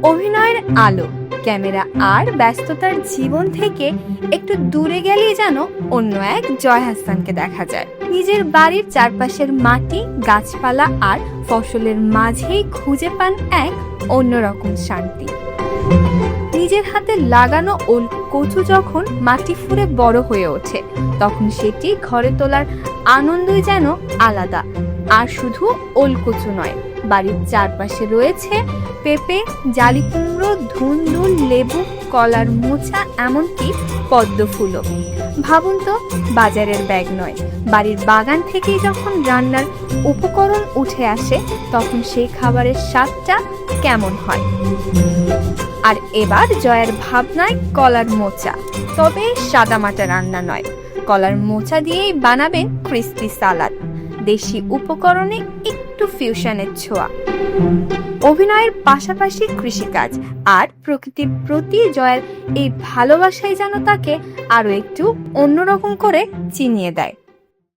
অভিনয়ের আলো, ক্যামেরা আর ব্যস্ততার জীবন থেকে একটু দূরে গেলেই যেন অন্য এক জয় হাসানকে দেখা যায়। নিজের বাড়ির চারপাশের মাটি, গাছপালা আর ফসলের মাঝেই খুঁজে পান এক অন্যরকম শান্তি। নিজের হাতে লাগানো ওল কচু যখন মাটি ফুঁড়ে বড় হয়ে ওঠে, তখন সেটি ঘরে তোলার আনন্দই যেন আলাদা। আর শুধু ওল কচু নয়, বাড়ির চারপাশে রয়েছে পেঁপে, জালি কুমড়ো, ধুন্দুল, লেবু, কলার মোচা, এমনকি পদ্ম ফুলও। ভাবুন তো, বাজারের ব্যাগ নয়, বাড়ির বাগান থেকেই যখন রান্নার উপকরণ উঠে আসে, তখন সেই খাবারের স্বাদটা কেমন হয়। আর এবার জয়ের ভাবনায় কলার মোচা, তবে সাদামাটা রান্না নয়, কলার মোচা দিয়েই বানাবেন ক্রিস্পি সালাদ, দেশি উপকরণে একটু ফিউশনের ছোঁয়া। অভিনয়ের পাশাপাশি কৃষিকাজ আর প্রকৃতির প্রতি জয়ের এই ভালোবাসাই যেন তাকে আরো একটু অন্যরকম করে চিনিয়ে দেয়।